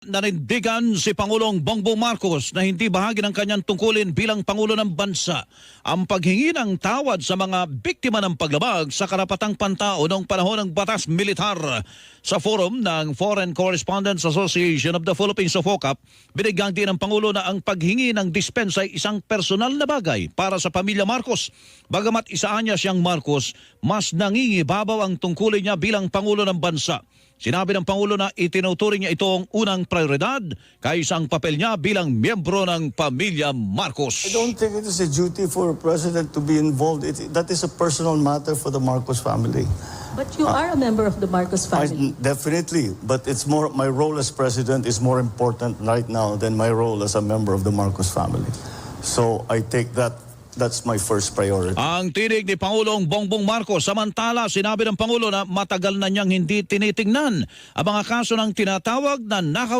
Nanindigan si Pangulong Bongbong Marcos na hindi bahagi ng kanyang tungkulin bilang Pangulo ng Bansa ang paghingi ng tawad sa mga biktima ng paglabag sa karapatang pantao noong panahon ng batas militar. Sa forum ng Foreign Correspondents Association of the Philippines o FOCAP, binigyang din ng Pangulo na ang paghingi ng dispensa ay isang personal na bagay para sa pamilya Marcos. Bagamat isaanya siyang Marcos, mas nangingibabaw ang tungkulin niya bilang Pangulo ng Bansa. Sinabi ng Pangulo na itinuturing niya itong unang prioridad kaysa ang papel niya bilang miyembro ng pamilya Marcos. I don't think it is a duty for a president to be involved. That is a personal matter for the Marcos family. But you are a member of the Marcos family. Definitely, but it's more, my role as president is more important right now than my role as a member of the Marcos family. So I take that's my first priority. Ang tinig ni Pangulong Bongbong Marcos, samantala sinabi ng Pangulo na matagal na niyang hindi tinitingnan ang mga kaso ng tinatawag na nakaw